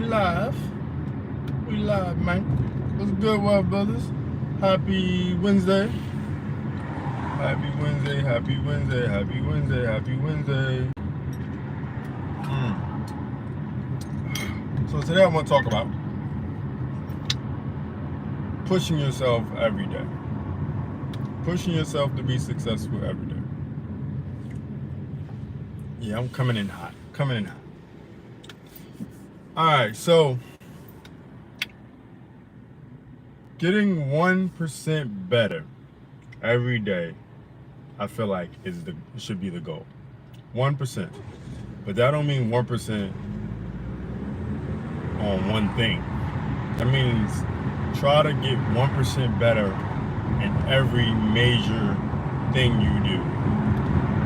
live. We live, man. What's good, well, brothers? Happy Wednesday. Happy Wednesday, happy Wednesday, happy Wednesday, happy Wednesday. So today I want to talk about pushing yourself every day. Pushing yourself to be successful every day. Yeah, I'm coming in hot. All right, so getting 1% better every day, I feel like should be the goal. 1%. But that don't mean 1% on one thing. That means try to get 1% better in every major thing you do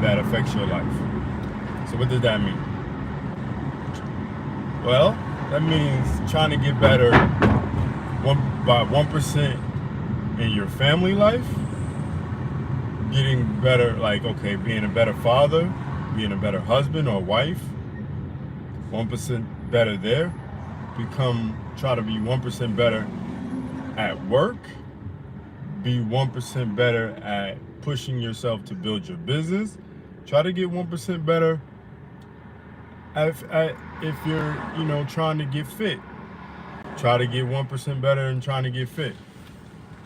that affects your life. So what does that mean? Well, that means trying to get better by 1% in your family life, getting better, like, okay, being a better father, being a better husband or wife, 1% better there. Try to be 1% better at work, be 1% better at pushing yourself to build your business. Try to get 1% better if you're, trying to get fit. Try to get 1% better in trying to get fit.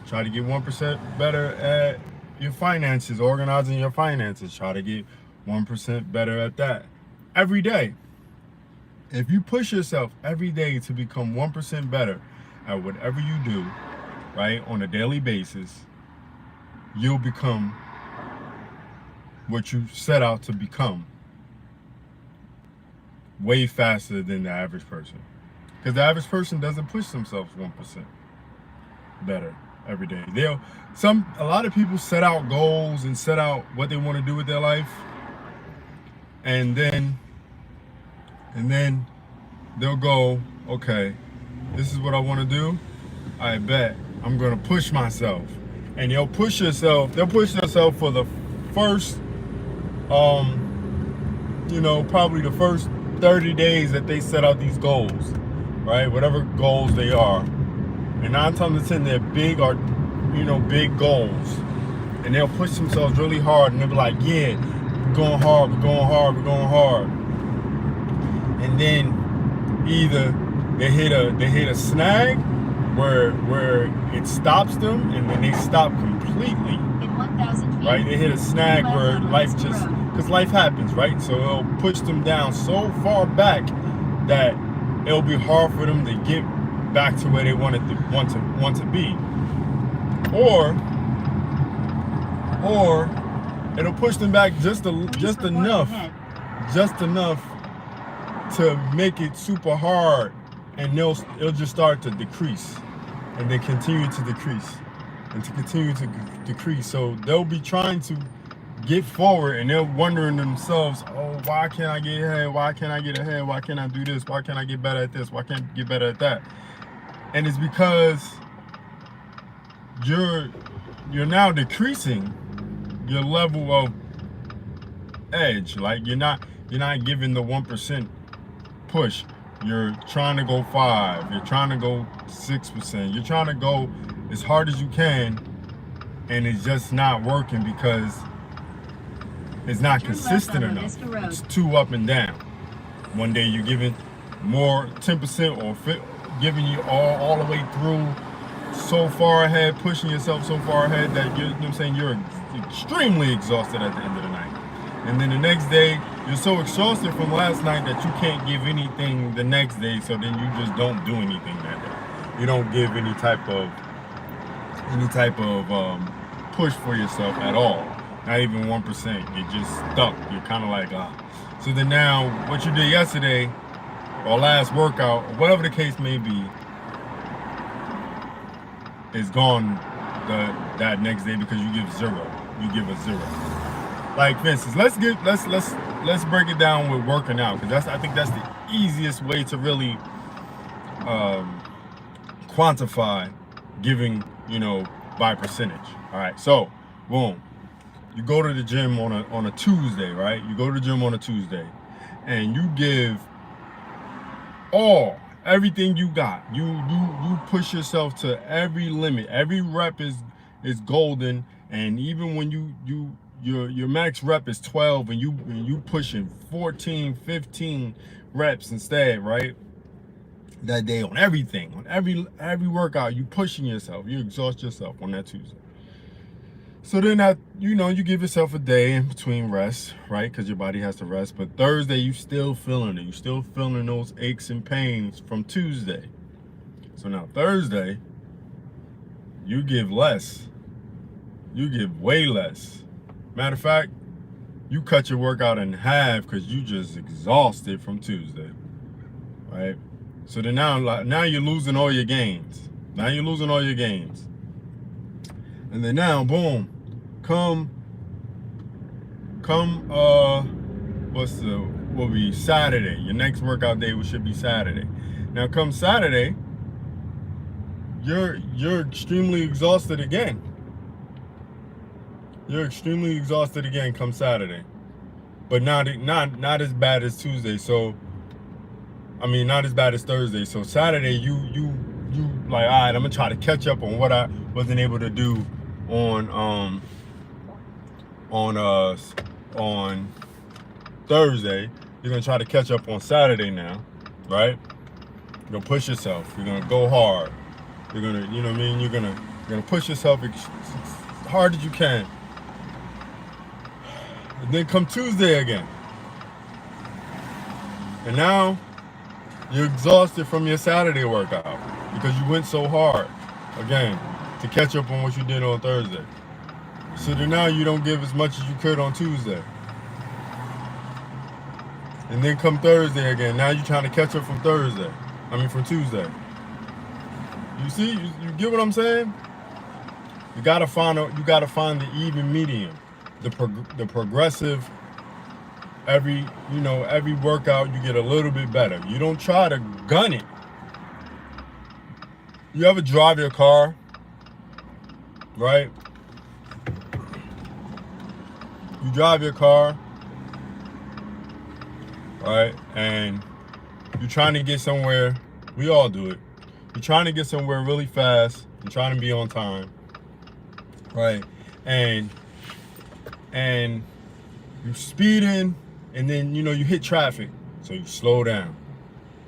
Try to get 1% better at your finances, organizing your finances. Try to get 1% better at that every day. If you push yourself every day to become 1% better at whatever you do, right, on a daily basis, you'll become what you set out to become way faster than the average person. Because the average person doesn't push themselves 1% better every day. A lot of people set out goals and set out what they want to do with their life, and then they'll go, okay, this is what I want to do. I bet I'm gonna push myself, and they'll push themselves for the first, probably the first 30 days that they set out these goals, right? Whatever goals they are, and 9 times out of 10 they're big big goals, and they'll push themselves really hard, and they'll be like, yeah, we're going hard, and then either they hit a snag where it stops them, and then they stop completely. In 1,000 feet, right? They hit a snag where because life happens, right? So it'll push them down so far back that it'll be hard for them to get back to where they want to be, or it'll push them back just enough to make it super hard, and it'll just start to decrease, and then continue to decrease, and to continue to decrease. So they'll be trying to get forward, and they're wondering themselves, oh, why can't I get ahead? Why can't I get ahead? Why can't I do this? Why can't I get better at this? Why can't I get better at that? And it's because you're now decreasing your level of edge. Like you're not giving the 1% push. You're trying to go 5. You're trying to go 6%. You're trying to go as hard as you can, and it's just not working because it's not consistent enough. It's too up and down. One day you're giving more 10%, or giving you all the way through, so far ahead, pushing yourself so far ahead that you're extremely exhausted at the end of the night. And then the next day, you're so exhausted from last night that you can't give anything the next day, so then you just don't do anything that day. You don't give any type of push for yourself at all. Not even 1%. You're just stuck. You're kind of like, So then now, what you did yesterday, or last workout, or whatever the case may be, is gone that next day because you give 0. You give a 0. Like, for instance, let's break it down with working out, because I think that's the easiest way to really quantify giving, by percentage. All right, so boom, you go to the gym on a Tuesday, right? You go to the gym on a Tuesday, and you give all everything you got. You push yourself to every limit. Every rep is golden, and even when your max rep is 12 and you pushing 14, 15 reps instead, right? That day on everything, on every workout, you pushing yourself, you exhaust yourself on that Tuesday. So then that, you give yourself a day in between rest, right? Because your body has to rest. But Thursday, you still feeling it. You still feeling those aches and pains from Tuesday. So now Thursday, you give less. You give way less. Matter of fact, you cut your workout in half because you just exhausted from Tuesday, right? So then now you're losing all your gains. Now you're losing all your gains. And then now, boom, come will be Saturday. Your next workout day should be Saturday. Now come Saturday, you're extremely exhausted again. You're extremely exhausted again come Saturday. But not as bad as Tuesday. So I mean, not as bad as Thursday. So Saturday you like, all right, I'm gonna try to catch up on what I wasn't able to do on Thursday. You're gonna try to catch up on Saturday now, right? You're gonna push yourself. You're gonna go hard. You're gonna, you know what I mean? You're gonna push yourself as hard as you can. And then come Tuesday again. And now you're exhausted from your Saturday workout because you went so hard again to catch up on what you did on Thursday. So then now you don't give as much as you could on Tuesday. And then come Thursday again. Now you're trying to catch up from Tuesday. You see, you get what I'm saying? You gotta find the even medium, the progressive. Every workout you get a little bit better. You don't try to gun it. You ever drive your car, right? You drive your car, right? And you're trying to get somewhere. We all do it. You're trying to get somewhere really fast. You're trying to be on time, right? And you're speeding. And then, you hit traffic, so you slow down,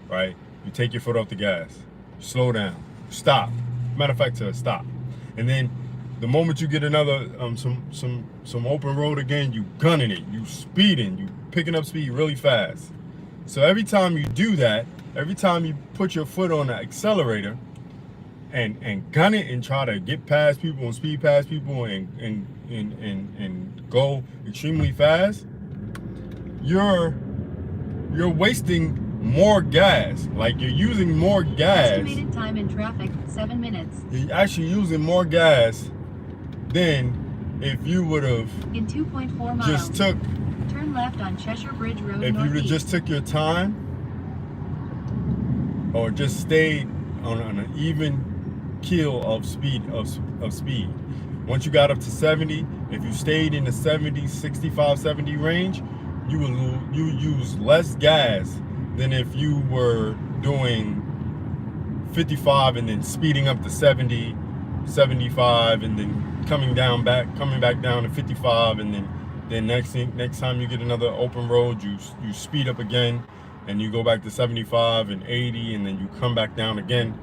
right? You take your foot off the gas, you slow down, stop. Matter of fact, stop. And then the moment you get another, some open road again, you gunning it, you speeding, you picking up speed really fast. So every time you do that, every time you put your foot on the accelerator and gun it and try to get past people and speed past people and go extremely fast, you're wasting more gas. Like, you're using more gas. Estimated time in traffic, 7 minutes. You're actually using more gas than if you would have in 2.4 miles. Just took. Turn left on Cheshire Bridge Road. If you would have just took your time, or just stayed on an even keel of speed Once you got up to 70, if you stayed in the 70, 65, 70 range, you use less gas than if you were doing 55 and then speeding up to 70, 75, and then coming back down to 55, and then next time you get another open road, you speed up again and you go back to 75 and 80, and then you come back down again.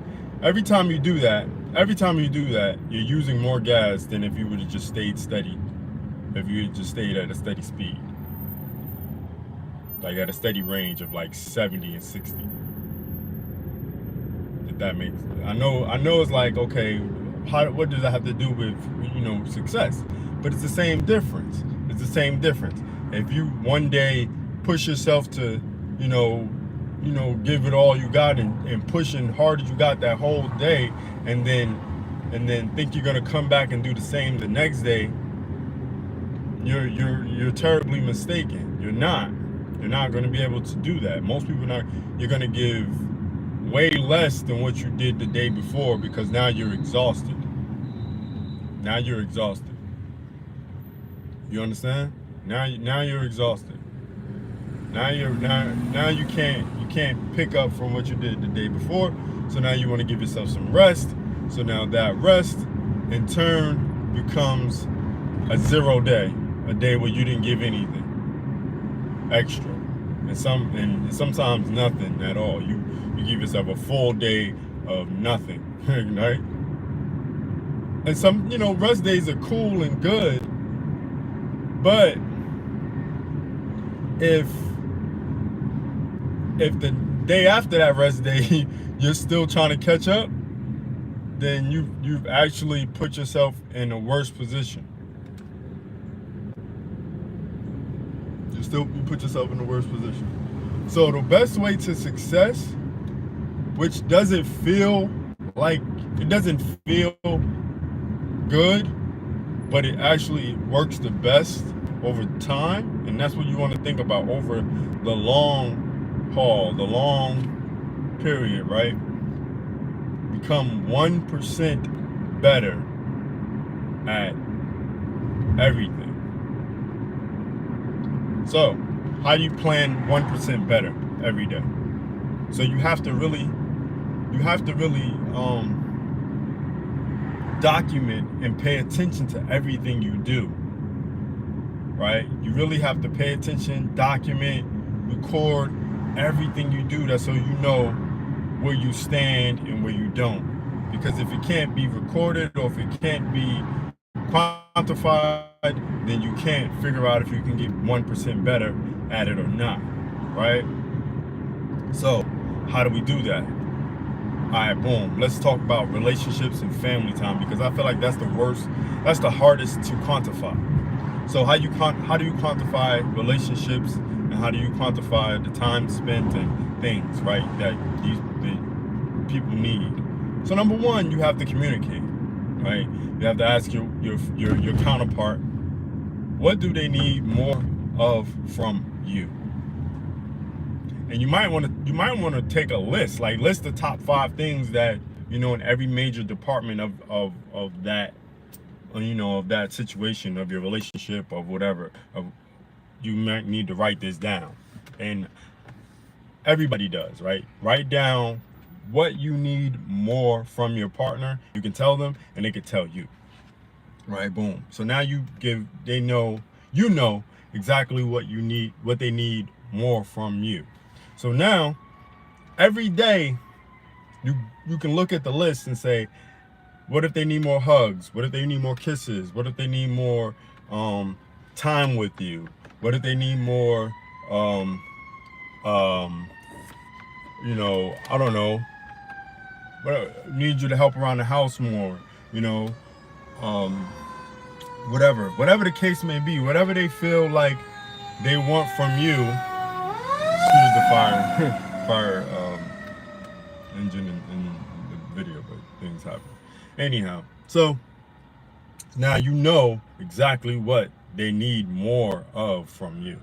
Every time you do that, you're using more gas than if you would have just stayed steady. If you had just stayed at a steady speed. Like at a steady range of like 70 and 60. If that makes sense. I know it's like, okay, what does that have to do with, success? But it's the same difference. It's the same difference. If you one day push yourself to, give it all you got and pushing hard as you got that whole day, and then think you're gonna come back and do the same the next day, you're terribly mistaken. You're not going to be able to do that. Most people not. You're going to give way less than what you did the day before, because now you're exhausted. You understand? Now you're exhausted. Now you can't pick up from what you did the day before. So now you want to give yourself some rest. So now that rest in turn becomes a 0 day, a day where you didn't give anything extra, and sometimes nothing at all. You give yourself a full day of nothing, right? And some rest days are cool and good, but if the day after that rest day you're still trying to catch up, then you've actually put yourself in a worse position. You put yourself in a worse position. So the best way to success, which doesn't feel good, but it actually works the best over time, and that's what you want to think about over the long haul, the long period, right? Become 1% better at everything. So, how do you plan 1% better every day? So you have to really document and pay attention to everything you do, right? You really have to pay attention, document, record everything you do. That's so you know where you stand and where you don't. Because if it can't be recorded or if it can't be quantified, then you can't figure out if you can get 1% better at it or not, right? So how do we do that? All right, boom. Let's talk about relationships and family time, because I feel like that's the hardest to quantify. So how do you quantify relationships, and how do you quantify the time spent and things, right, that the people need? So number one, you have to communicate, right? You have to ask your counterpart, what do they need more of from you? And you might want to take a list, like list the top 5 things that in every major department of that of that situation, of your relationship, of whatever. You might need to write this down, and everybody does, right? Write down what you need more from your partner. You can tell them, and they can tell you, right? Boom. So now they know exactly what you need, what they need more from you. So now, every day, you can look at the list and say, what if they need more hugs? What if they need more kisses? What if they need more time with you? What if they need more, I don't know, but need you to help around the house more, whatever the case may be, whatever they feel like they want from you. Excuse the fire engine in the video, but things happen. Anyhow, so now you know exactly what they need more of from you.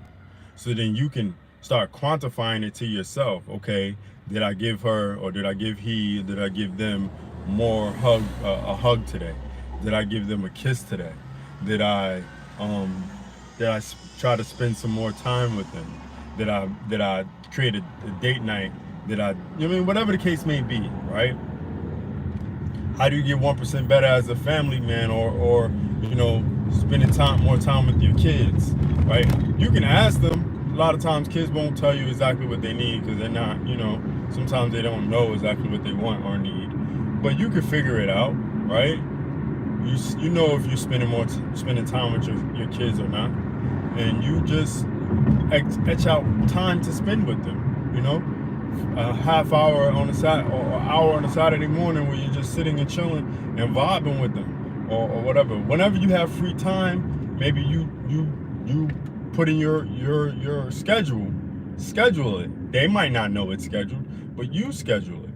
So then you can start quantifying it to yourself. Okay, did I give her, or did I give them more a hug today? Did I give them a kiss today? Did I try to spend some more time with them? Did I create a date night? Whatever the case may be, right? How do you get 1% better as a family man, or spending more time with your kids, right? You can ask them. A lot of times kids won't tell you exactly what they need, because they're not, sometimes they don't know exactly what they want or need. But you can figure it out, right? You know if you're spending time with your kids or not, and you just etch out time to spend with them, a half hour on a hour on a Saturday morning where you're just sitting and chilling and vibing with them, or whatever. Whenever you have free time, maybe you put in your schedule it. They might not know it's scheduled, but you schedule it.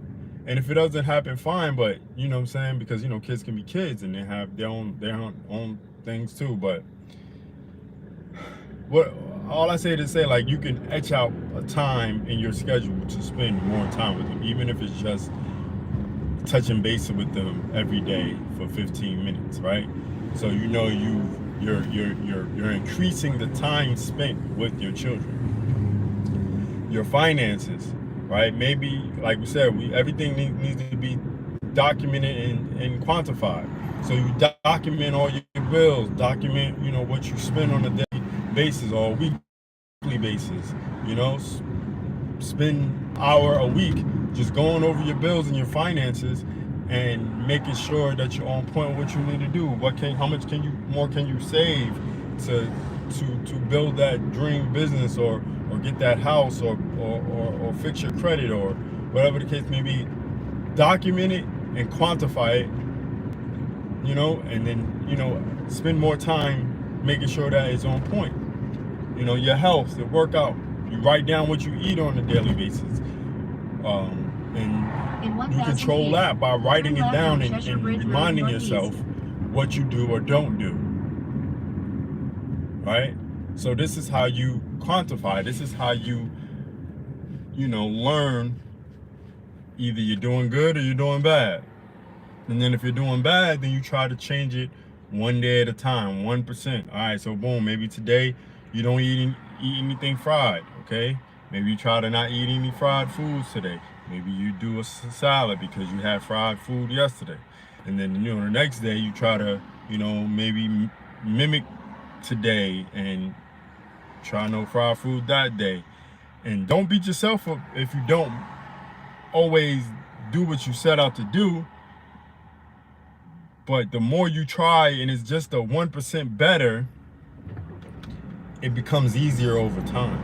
And if it doesn't happen, fine, but you know what I'm saying, because kids can be kids and they have their own things too. But all I say to say, like, you can etch out a time in your schedule to spend more time with them, even if it's just touching base with them every day for 15 minutes, right? So you're increasing the time spent with your children. your finances, right? Maybe, like we said, everything needs to be documented and quantified. So you document all your bills, document, what you spend on a daily basis or a weekly basis. Spend an hour a week just going over your bills and your finances and making sure that you're on point with what you need to do. How much more can you save to build that dream business or get that house or fix your credit or whatever the case may be. Document it and quantify it, and then, spend more time making sure that it's on point. Your health, the workout, you write down what you eat on a daily basis. And you control that by writing it down and reminding yourself what you do or don't do. Right? So this is how you quantify. This is how you learn either you're doing good or you're doing bad. And then if you're doing bad, then you try to change it one day at a time, 1%. All right, so boom, maybe today you don't eat anything fried, okay? Maybe you try to not eat any fried foods today. Maybe you do a salad because you had fried food yesterday. And then, the next day you try to, maybe mimic today and try no fried food that day. And don't beat yourself up if you don't always do what you set out to do. But the more you try and it's just a 1% better, it becomes easier over time.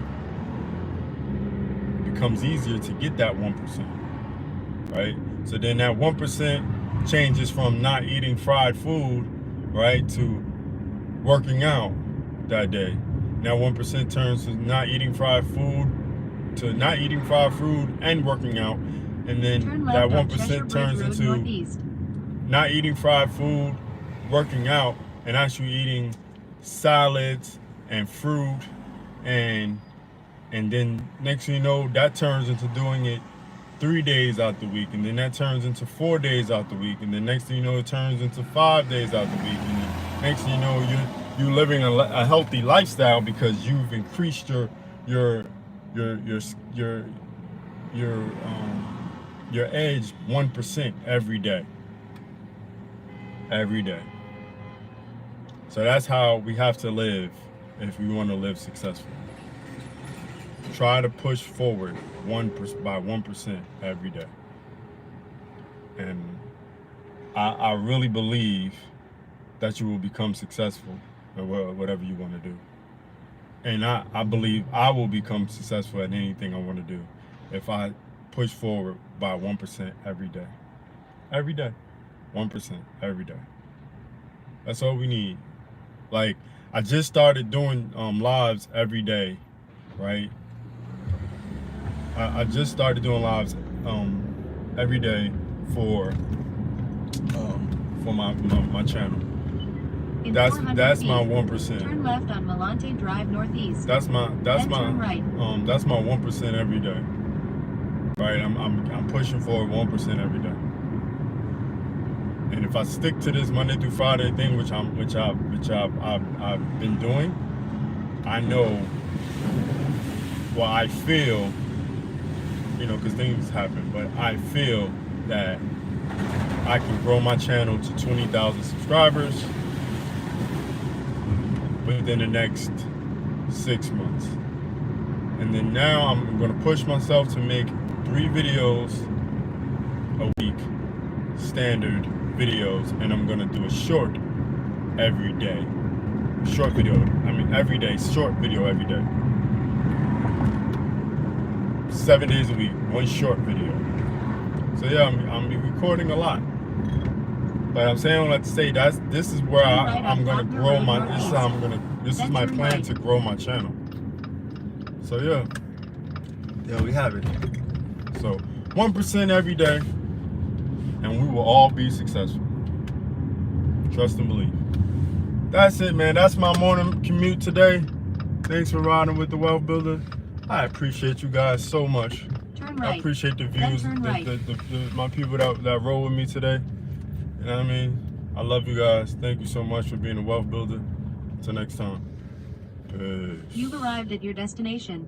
It becomes easier to get that 1%, right? So then that 1% changes from not eating fried food, right, to working out that day. Now 1% turns to not eating fried food, to not eating fried food and working out. And then that 1% turns into not eating fried food, working out, and actually eating salads and fruit, and then next thing you know, that turns into doing it 3 days out the week, and then that turns into 4 days out the week, and then next thing you know, it turns into 5 days out the week, and then next thing you know, you're living a healthy lifestyle because you've increased your edge 1% every day. Every day. So that's how we have to live if we want to live successfully. Try to push forward 1% every day. And I really believe that you will become successful at whatever you want to do. And I believe I will become successful at anything I want to do if I push forward by 1% every day. Every day. 1% every day. That's all we need. Like, I just started doing lives every day, right? I just started doing lives every day for my channel. That's my 1%. Turn left on Malante Drive Northeast. That's my right. That's my 1% every day. Right? I'm pushing forward 1% every day. And if I stick to this Monday through Friday thing, which I've been doing, I know, well, I feel, because things happen, but I feel that I can grow my channel to 20,000 subscribers within the next 6 months. And then now I'm going to push myself to make 3 videos a week, standard videos, and I'm gonna do a short every day. Short video, every day, short video every day. 7 days a week, 1 short video. So yeah, I'm recording a lot. But I'm saying all that to say this is where I'm gonna grow my. This is my plan to grow my channel. So yeah, there we have it. So 1% every day, and we will all be successful. Trust and believe. That's it, man. That's my morning commute today. Thanks for riding with the Wealth Builder. I appreciate you guys so much. Turn right. I appreciate the views, my people that rode with me today. You know what I mean? I love you guys. Thank you so much for being a Wealth Builder. Until next time. Peace. You've arrived at your destination.